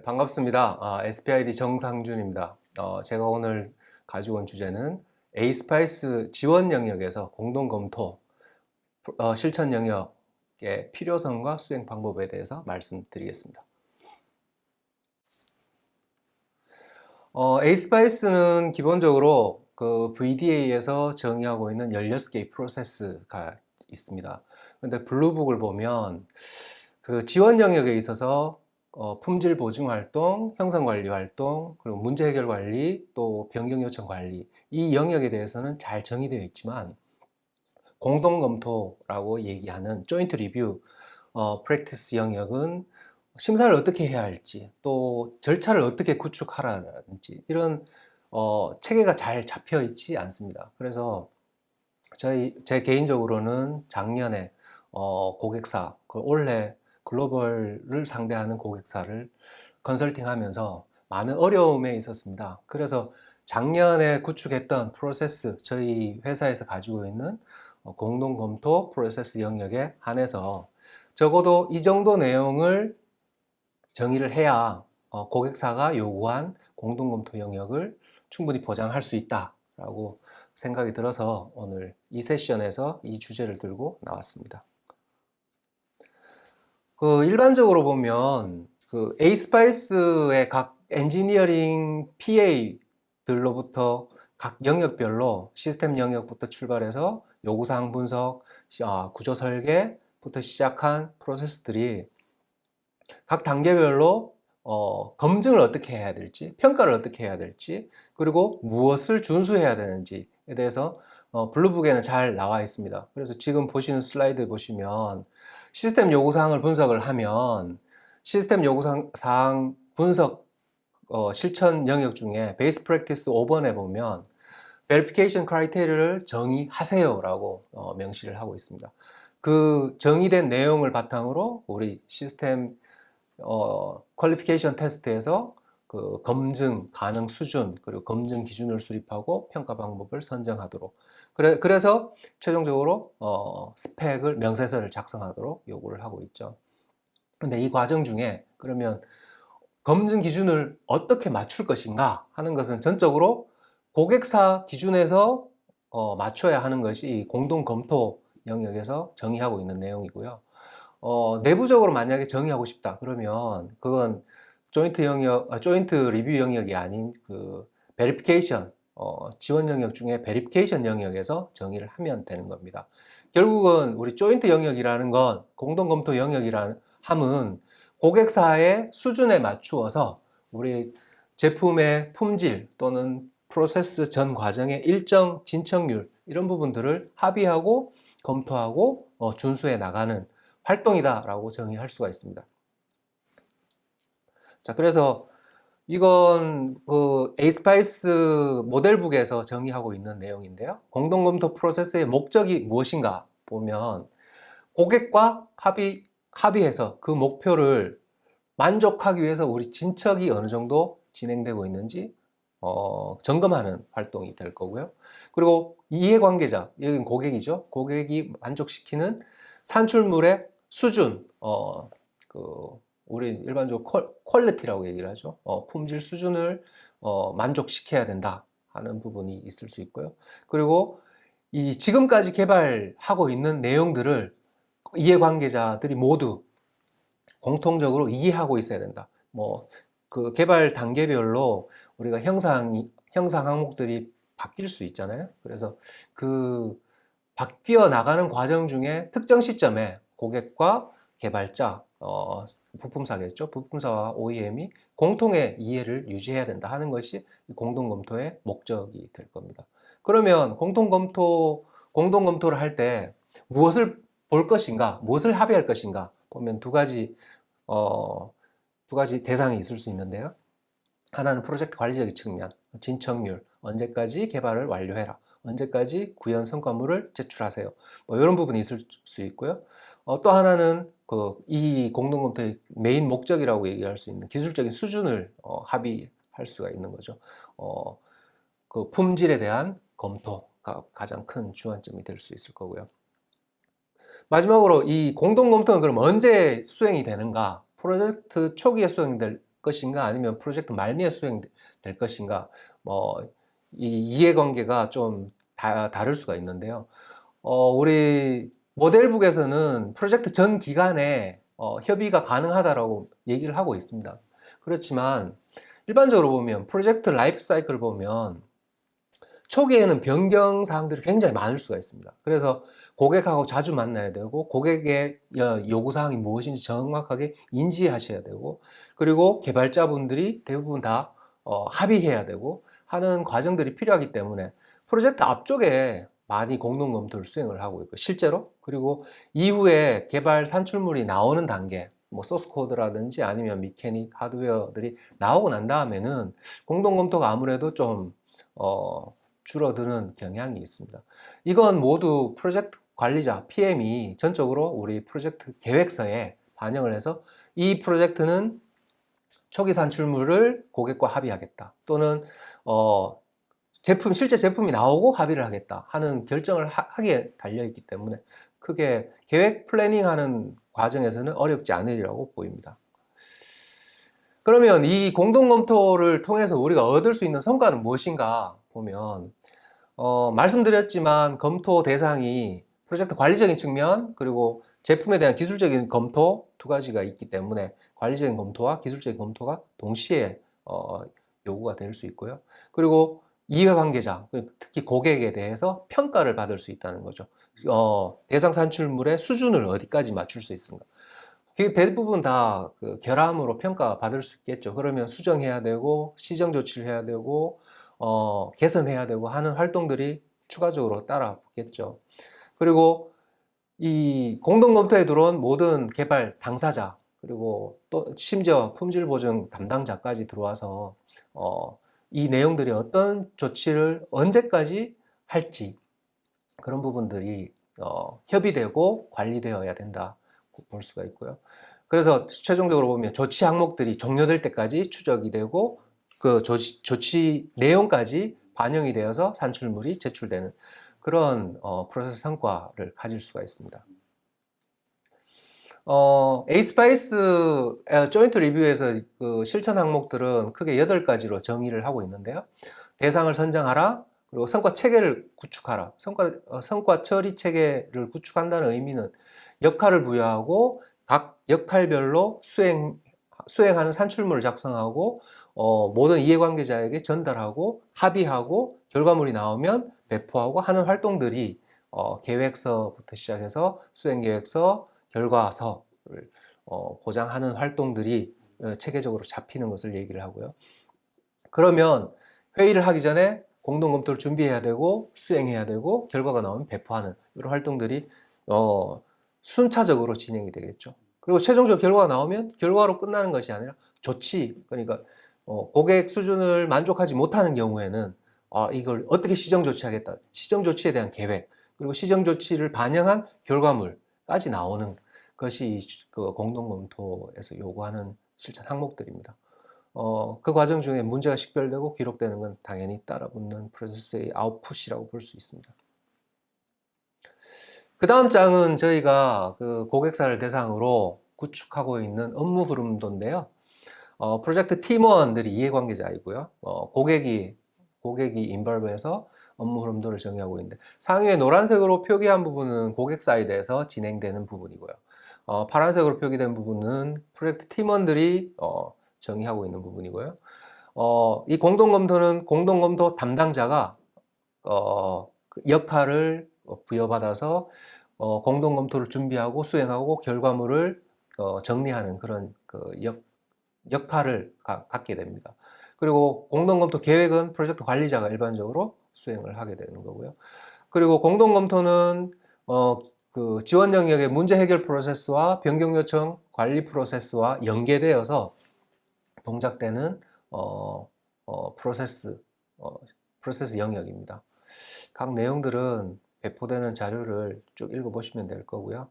네, 반갑습니다. SPID 정상준입니다. 제가 오늘 가지고 온 주제는 에이스파이스 지원 영역에서 공동 검토, 실천 영역의 필요성과 수행 방법에 대해서 말씀드리겠습니다. 에이스파이스는 기본적으로 그 VDA에서 정의하고 있는 16개의 프로세스가 있습니다. 그런데 블루북을 보면 그 지원 영역에 있어서 품질 보증 활동, 형성 관리 활동, 그리고 문제 해결 관리, 또 변경 요청 관리, 이 영역에 대해서는 잘 정의되어 있지만 공동 검토라고 얘기하는 조인트 리뷰 프랙티스 영역은 심사를 어떻게 해야 할지, 또 절차를 어떻게 구축하라든지 이런 체계가 잘 잡혀 있지 않습니다. 그래서 제 개인적으로는 작년에 고객사, 올해 글로벌을 상대하는 고객사를 컨설팅하면서 많은 어려움에 있었습니다. 그래서 작년에 구축했던 프로세스, 저희 회사에서 가지고 있는 공동 검토 프로세스 영역에 한해서 적어도 이 정도 내용을 정의를 해야 고객사가 요구한 공동 검토 영역을 충분히 보장할 수 있다라고 생각이 들어서 오늘 이 세션에서 이 주제를 들고 나왔습니다. 일반적으로 보면 그 에이스파이스의 각 엔지니어링 PA들로부터 각 영역별로 시스템 영역부터 출발해서 요구사항 분석, 구조 설계부터 시작한 프로세스들이 각 단계별로 검증을 어떻게 해야 될지, 평가를 어떻게 해야 될지, 그리고 무엇을 준수해야 되는지에 대해서 블루북에는 잘 나와 있습니다. 그래서 지금 보시는 슬라이드 보시면 시스템 요구사항을 분석을 하면 시스템 요구사항 분석 실천 영역 중에 베이스 프랙티스 5번에 보면 verification criteria를 정의하세요 라고 명시를 하고 있습니다. 그 정의된 내용을 바탕으로 우리 시스템 퀄리피케이션 테스트에서 그 검증 가능 수준 그리고 검증 기준을 수립하고 평가 방법을 선정하도록 그래서 최종적으로 스펙을 명세서를 작성하도록 요구를 하고 있죠. 근데 이 과정 중에 그러면 검증 기준을 어떻게 맞출 것인가 하는 것은 전적으로 고객사 기준에서 맞춰야 하는 것이 공동 검토 영역에서 정의하고 있는 내용이고요. 내부적으로 만약에 정의하고 싶다 그러면 그건 조인트 리뷰 영역이 아닌 그 베리피케이션 지원 영역 중에 베리피케이션 영역에서 정의를 하면 되는 겁니다. 결국은 우리 조인트 영역이라는 건 공동 검토 영역이라는 함은 고객사의 수준에 맞추어서 우리 제품의 품질 또는 프로세스 전 과정의 일정 진척률 이런 부분들을 합의하고 검토하고 준수해 나가는 활동이다라고 정의할 수가 있습니다. 자, 그래서 이건 그 에이스파이스 모델북에서 정의하고 있는 내용인데요. 공동검토 프로세스의 목적이 무엇인가 보면 고객과 합의해서 그 목표를 만족하기 위해서 우리 진척이 어느 정도 진행되고 있는지 점검하는 활동이 될 거고요. 그리고 이해관계자, 여기는 고객이죠. 고객이 만족시키는 산출물의 수준, 우리 일반적으로 퀄리티라고 얘기를 하죠. 품질 수준을 만족시켜야 된다 하는 부분이 있을 수 있고요. 그리고 이 지금까지 개발하고 있는 내용들을 이해관계자들이 모두 공통적으로 이해하고 있어야 된다. 그 개발 단계별로 우리가 형상 항목들이 바뀔 수 있잖아요. 그래서 그 바뀌어 나가는 과정 중에 특정 시점에 고객과 개발자, 부품사겠죠. 부품사와 OEM이 공통의 이해를 유지해야 된다 하는 것이 공동검토의 목적이 될 겁니다. 그러면 공동검토를 할 때 무엇을 볼 것인가, 무엇을 합의할 것인가 보면 두 가지 대상이 있을 수 있는데요. 하나는 프로젝트 관리적인 측면, 진척률, 언제까지 개발을 완료해라, 언제까지 구현 성과물을 제출하세요. 이런 부분이 있을 수 있고요. 또 하나는 이 공동검토의 메인 목적이라고 얘기할 수 있는 기술적인 수준을 합의할 수가 있는 거죠. 그 품질에 대한 검토가 가장 큰 주안점이 될 수 있을 거고요. 마지막으로 이 공동검토는 그럼 언제 수행이 되는가? 프로젝트 초기에 수행될 것인가 아니면 프로젝트 말미에 수행될 것인가, 이 이해관계가 좀 다를 수가 있는데요. 우리 모델북에서는 프로젝트 전 기간에 협의가 가능하다라고 얘기를 하고 있습니다. 그렇지만 일반적으로 보면 프로젝트 라이프 사이클을 보면 초기에는 변경 사항들이 굉장히 많을 수가 있습니다. 그래서 고객하고 자주 만나야 되고 고객의 요구 사항이 무엇인지 정확하게 인지하셔야 되고, 그리고 개발자분들이 대부분 다 합의해야 되고 하는 과정들이 필요하기 때문에 프로젝트 앞쪽에 많이 공동 검토를 수행을 하고 있고, 실제로 그리고 이후에 개발 산출물이 나오는 단계, 뭐 소스 코드라든지 아니면 미케닉 하드웨어들이 나오고 난 다음에는 공동 검토가 아무래도 좀 줄어드는 경향이 있습니다. 이건 모두 프로젝트 관리자 PM이 전적으로 우리 프로젝트 계획서에 반영을 해서 이 프로젝트는 초기 산출물을 고객과 합의하겠다, 또는 실제 제품이 나오고 합의를 하겠다 하는 결정을 하기에 달려있기 때문에 크게 계획 플래닝하는 과정에서는 어렵지 않으리라고 보입니다. 그러면 이 공동검토를 통해서 우리가 얻을 수 있는 성과는 무엇인가 보면, 말씀드렸지만 검토 대상이 프로젝트 관리적인 측면 그리고 제품에 대한 기술적인 검토 두 가지가 있기 때문에 관리적인 검토와 기술적인 검토가 동시에 요구가 될 수 있고요. 그리고 이해관계자, 특히 고객에 대해서 평가를 받을 수 있다는 거죠. 대상 산출물의 수준을 어디까지 맞출 수 있는가. 대부분 다 결함으로 평가받을 수 있겠죠. 그러면 수정해야 되고 시정 조치를 해야 되고 개선해야 되고 하는 활동들이 추가적으로 따라붙겠죠. 그리고 이 공동검토에 들어온 모든 개발 당사자, 그리고 또 심지어 품질 보증 담당자까지 들어와서 이 내용들이 어떤 조치를 언제까지 할지, 그런 부분들이 협의되고 관리되어야 된다 볼 수가 있고요. 그래서 최종적으로 보면 조치 항목들이 종료될 때까지 추적이 되고 그 조치 내용까지 반영이 되어서 산출물이 제출되는 그런 프로세스 성과를 가질 수가 있습니다. 에이스파이스 조인트 리뷰에서 그 실천 항목들은 크게 8가지로 정의를 하고 있는데요. 대상을 선정하라, 그리고 성과 체계를 구축하라. 성과 처리 체계를 구축한다는 의미는 역할을 부여하고 각 역할별로 수행하는 산출물을 작성하고 모든 이해관계자에게 전달하고 합의하고 결과물이 나오면 배포하고 하는 활동들이 계획서부터 시작해서 수행계획서, 결과서를 보장하는 활동들이 체계적으로 잡히는 것을 얘기를 하고요. 그러면 회의를 하기 전에 공동검토를 준비해야 되고 수행해야 되고 결과가 나오면 배포하는 이런 활동들이 순차적으로 진행이 되겠죠. 그리고 최종적으로 결과가 나오면 결과로 끝나는 것이 아니라 조치, 그러니까 고객 수준을 만족하지 못하는 경우에는 이걸 어떻게 시정 조치하겠다, 시정 조치에 대한 계획, 그리고 시정 조치를 반영한 결과물까지 나오는 것이 그 공동검토에서 요구하는 실천 항목들입니다. 그 과정 중에 문제가 식별되고 기록되는 건 당연히 따라붙는 프로세스의 아웃풋이라고 볼 수 있습니다. 그 다음 장은 저희가 그 고객사를 대상으로 구축하고 있는 업무 흐름도인데요. 프로젝트 팀원들이 이해관계자이고요. 고객이 인벌브해서 업무 흐름도를 정의하고 있는데, 상위에 노란색으로 표기한 부분은 고객 사이드에서 진행되는 부분이고요. 파란색으로 표기된 부분은 프로젝트 팀원들이 정의하고 있는 부분이고요. 이 공동검토는 공동검토 담당자가 그 역할을 부여받아서 공동검토를 준비하고 수행하고 결과물을 정리하는 그런 그 역할을 갖게 됩니다. 그리고 공동검토 계획은 프로젝트 관리자가 일반적으로 수행을 하게 되는 거고요. 그리고 공동검토는 그 지원 영역의 문제 해결 프로세스와 변경 요청 관리 프로세스와 연계되어서 동작되는 프로세스 영역입니다. 각 내용들은 배포되는 자료를 쭉 읽어보시면 될 거고요.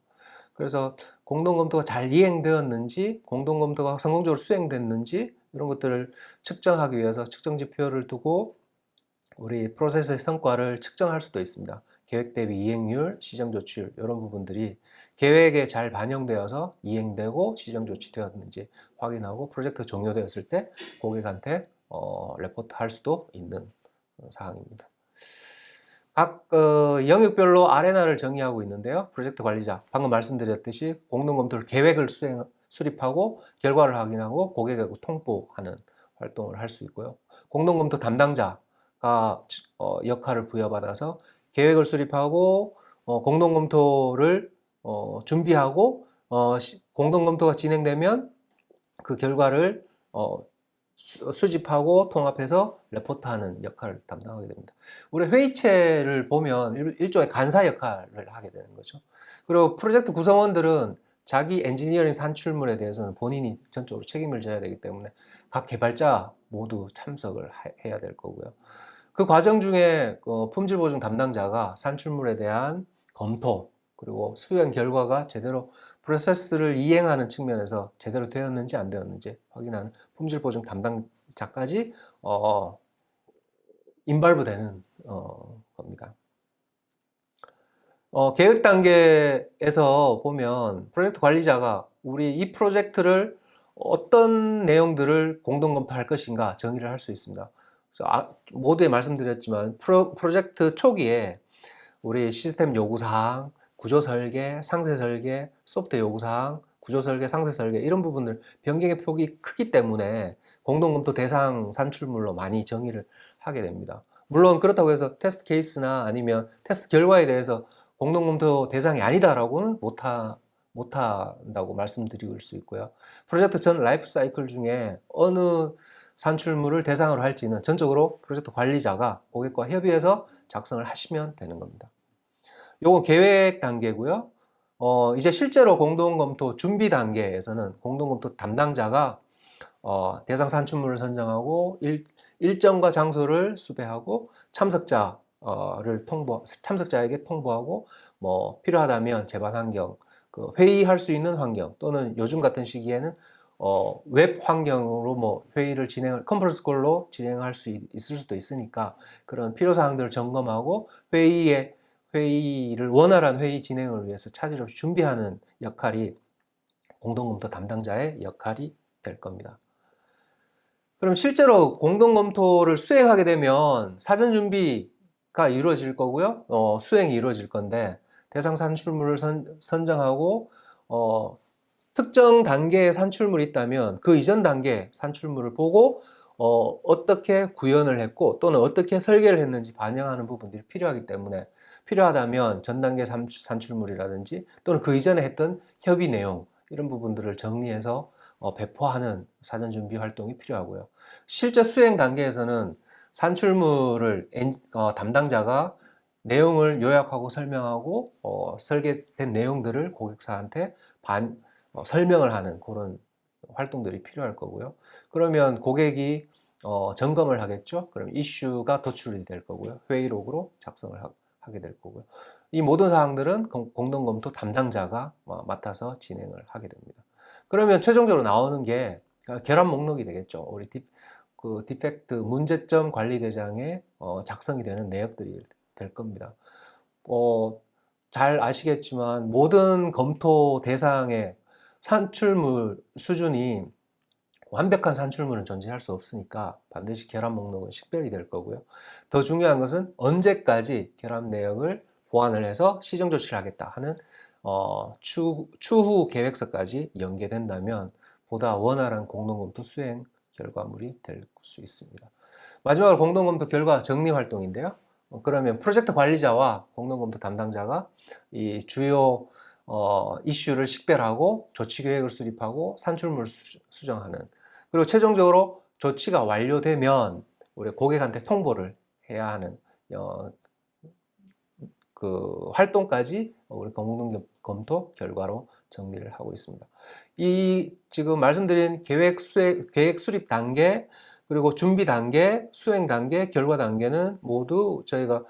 그래서 공동검토가 잘 이행되었는지, 공동검토가 성공적으로 수행됐는지 이런 것들을 측정하기 위해서 측정 지표를 두고 우리 프로세스의 성과를 측정할 수도 있습니다. 계획 대비 이행률, 시정 조치율 이런 부분들이 계획에 잘 반영되어서 이행되고 시정 조치되었는지 확인하고 프로젝트 종료되었을 때 고객한테 레포트 할 수도 있는 사항입니다. 각 영역별로 아레나를 정의하고 있는데요. 프로젝트 관리자, 방금 말씀드렸듯이 공동검토를 계획을 수립하고 결과를 확인하고 고객에게 통보하는 활동을 할 수 있고요. 공동검토 담당자가 역할을 부여받아서 계획을 수립하고 공동검토를 준비하고 공동검토가 진행되면 그 결과를 수집하고 통합해서 레포트하는 역할을 담당하게 됩니다. 우리 회의체를 보면 일종의 간사 역할을 하게 되는 거죠. 그리고 프로젝트 구성원들은 자기 엔지니어링 산출물에 대해서는 본인이 전적으로 책임을 져야 되기 때문에 각 개발자 모두 참석을 해야 될 거고요. 그 과정 중에 품질 보증 담당자가 산출물에 대한 검토 그리고 수행 결과가 제대로 프로세스를 이행하는 측면에서 제대로 되었는지 안 되었는지 확인하는 품질 보증 담당자까지 인발브 되는 겁니다. 계획 단계에서 보면 프로젝트 관리자가 우리 이 프로젝트를 어떤 내용들을 공동 검토할 것인가 정의를 할 수 있습니다. 그래서 모두에 말씀드렸지만 프로젝트 초기에 우리 시스템 요구사항, 구조 설계, 상세 설계, 소프트웨어 요구사항, 구조 설계, 상세 설계 이런 부분들 변경의 폭이 크기 때문에 공동검토 대상 산출물로 많이 정의를 하게 됩니다. 물론 그렇다고 해서 테스트 케이스나 아니면 테스트 결과에 대해서 공동검토 대상이 아니다라고는 못한다고 말씀드릴 수 있고요. 프로젝트 전 라이프 사이클 중에 어느 산출물을 대상으로 할지는 전적으로 프로젝트 관리자가 고객과 협의해서 작성을 하시면 되는 겁니다. 요거 계획 단계고요. 이제 실제로 공동검토 준비 단계에서는 공동검토 담당자가 대상 산출물을 선정하고 일정과 장소를 수배하고 참석자에게 통보하고 뭐 필요하다면 제반 환경, 그 회의할 수 있는 환경 또는 요즘 같은 시기에는 웹 환경으로 뭐 컨퍼런스 콜로 진행할 수 있을 수도 있으니까 그런 필요 사항들을 점검하고 회의를 원활한 회의 진행을 위해서 차질 없이 준비하는 역할이 공동검토 담당자의 역할이 될 겁니다. 그럼 실제로 공동검토를 수행하게 되면 사전 준비가 이루어질 거고요. 수행이 이루어질 건데 대상 산출물을 선정하고 특정 단계의 산출물이 있다면 그 이전 단계 산출물을 보고 어떻게 구현을 했고 또는 어떻게 설계를 했는지 반영하는 부분들이 필요하기 때문에 필요하다면 전 단계 산출물이라든지 또는 그 이전에 했던 협의 내용 이런 부분들을 정리해서 배포하는 사전 준비 활동이 필요하고요. 실제 수행 단계에서는 산출물을 담당자가 내용을 요약하고 설명하고 설계된 내용들을 고객사한테 설명을 하는 그런 활동들이 필요할 거고요. 그러면 고객이 점검을 하겠죠. 그럼 이슈가 도출이 될 거고요. 회의록으로 작성을 하게 될 거고요. 이 모든 사항들은 공동검토 담당자가 맡아서 진행을 하게 됩니다. 그러면 최종적으로 나오는 게 결합 목록이 되겠죠. 우리 디펙트 문제점 관리 대장에 작성이 되는 내역들이 될 겁니다. 잘 아시겠지만 모든 검토 대상의 산출물 수준이 완벽한 산출물은 존재할 수 없으니까 반드시 결합 목록은 식별이 될 거고요. 더 중요한 것은 언제까지 결합 내역을 보완을 해서 시정 조치를 하겠다 하는 추후 계획서까지 연계된다면 보다 원활한 공동검토 수행 결과물이 될 수 있습니다. 마지막으로 공동검토 결과 정리 활동인데요. 그러면 프로젝트 관리자와 공동검토 담당자가 이 주요 이슈를 식별하고 조치 계획을 수립하고 산출물을 수정하는 그리고 최종적으로 조치가 완료되면 우리 고객한테 통보를 해야 하는 그 활동까지 우리 공동검토 결과로 정리를 하고 있습니다. 이 지금 말씀드린 계획 수립 단계 그리고 준비 단계, 수행 단계, 결과 단계는 모두 저희가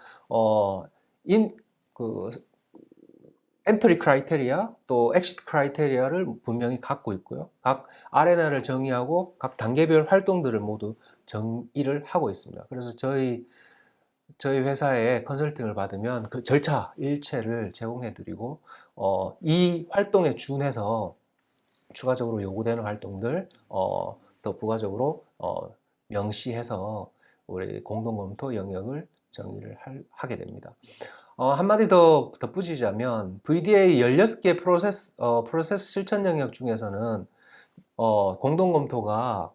엔트리 크라이테리아 또 엑시트 크라이테리아를 분명히 갖고 있고요. 각 아레나를 정의하고 각 단계별 활동들을 모두 정의를 하고 있습니다. 그래서 저희 저희 회사에 컨설팅을 받으면 그 절차 일체를 제공해 드리고 이 활동에 준해서 추가적으로 요구되는 활동들 더 부가적으로 명시해서 우리 공동검토 영역을 정의를 하게 됩니다. 한마디 더 덧붙이자면 VDA 16개 프로세스 실천 영역 중에서는 공동검토가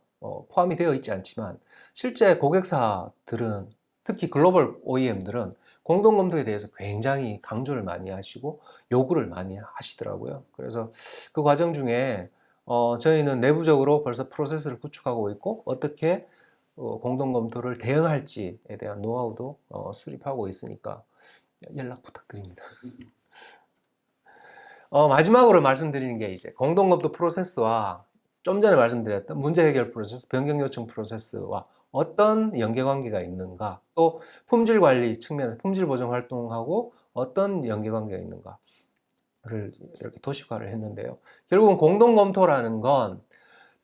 포함이 되어 있지 않지만 실제 고객사들은 특히 글로벌 OEM들은 공동검토에 대해서 굉장히 강조를 많이 하시고 요구를 많이 하시더라고요. 그래서 그 과정 중에 저희는 내부적으로 벌써 프로세스를 구축하고 있고 어떻게 공동검토를 대응할지에 대한 노하우도 수립하고 있으니까 연락 부탁드립니다. 마지막으로 말씀드리는 게 이제 공동검토 프로세스와 좀 전에 말씀드렸던 문제 해결 프로세스, 변경 요청 프로세스와 어떤 연계관계가 있는가, 또 품질 관리 측면에서 품질 보정 활동하고 어떤 연계관계가 있는가를 이렇게 도식화를 했는데요. 결국은 공동검토라는 건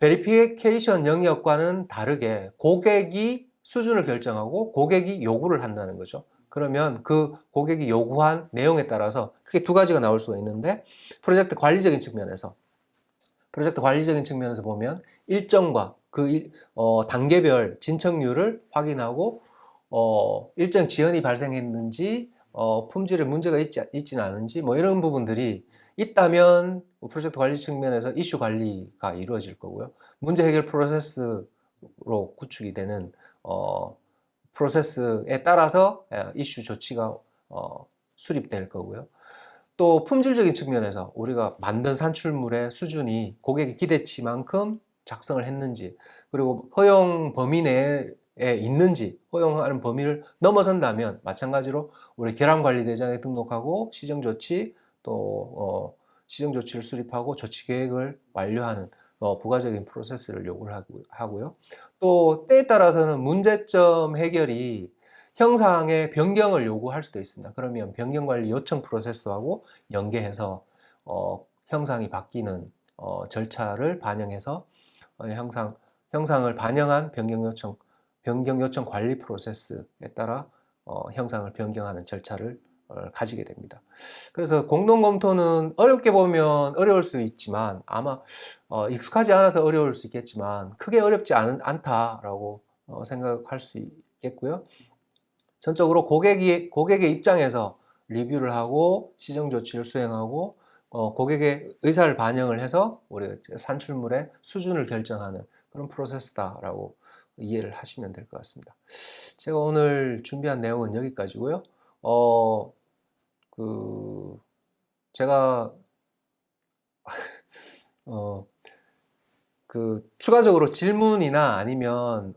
베리피케이션 영역과는 다르게 고객이 수준을 결정하고 고객이 요구를 한다는 거죠. 그러면 그 고객이 요구한 내용에 따라서 크게 두 가지가 나올 수가 있는데 프로젝트 관리적인 측면에서 보면 일정과 그 단계별 진척률을 확인하고 일정 지연이 발생했는지 품질에 문제가 있지는 않은지 뭐 이런 부분들이 있다면 프로젝트 관리 측면에서 이슈 관리가 이루어질 거고요. 문제 해결 프로세스로 구축이 되는 프로세스에 따라서 이슈 조치가 수립될 거고요. 또 품질적인 측면에서 우리가 만든 산출물의 수준이 고객의 기대치만큼 작성을 했는지, 그리고 허용 범위 내에 있는지, 허용하는 범위를 넘어선다면 마찬가지로 우리 결함관리대장에 등록하고 시정조치, 또 시정조치를 수립하고 조치계획을 완료하는 부가적인 프로세스를 요구를 하고요. 또 때에 따라서는 문제점 해결이 형상의 변경을 요구할 수도 있습니다. 그러면 변경관리 요청 프로세스하고 연계해서 형상이 바뀌는 절차를 반영해서 형상을 반영한 변경 요청 관리 프로세스에 따라 형상을 변경하는 절차를 가지게 됩니다. 그래서 공동검토는 어렵게 보면 어려울 수 있지만 아마 익숙하지 않아서 어려울 수 있겠지만 크게 어렵지 않다라고 생각할 수 있겠고요. 전적으로 고객의 입장에서 리뷰를 하고 시정 조치를 수행하고 고객의 의사를 반영을 해서 우리가 산출물의 수준을 결정하는 그런 프로세스다라고 이해를 하시면 될 것 같습니다. 제가 오늘 준비한 내용은 여기까지고요. 제가 추가적으로 질문이나 아니면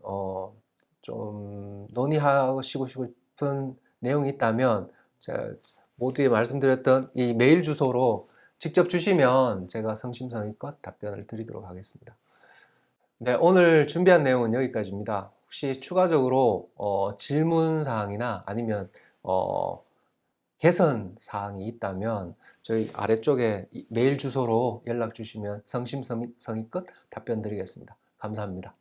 좀 논의하시고 싶은 내용이 있다면 제가 모두에 말씀드렸던 이 메일 주소로 직접 주시면 제가 성심성의껏 답변을 드리도록 하겠습니다. 네, 오늘 준비한 내용은 여기까지입니다. 혹시 추가적으로 질문 사항이나 아니면 개선 사항이 있다면 저희 아래쪽에 메일 주소로 연락 주시면 성심성의껏 답변 드리겠습니다. 감사합니다.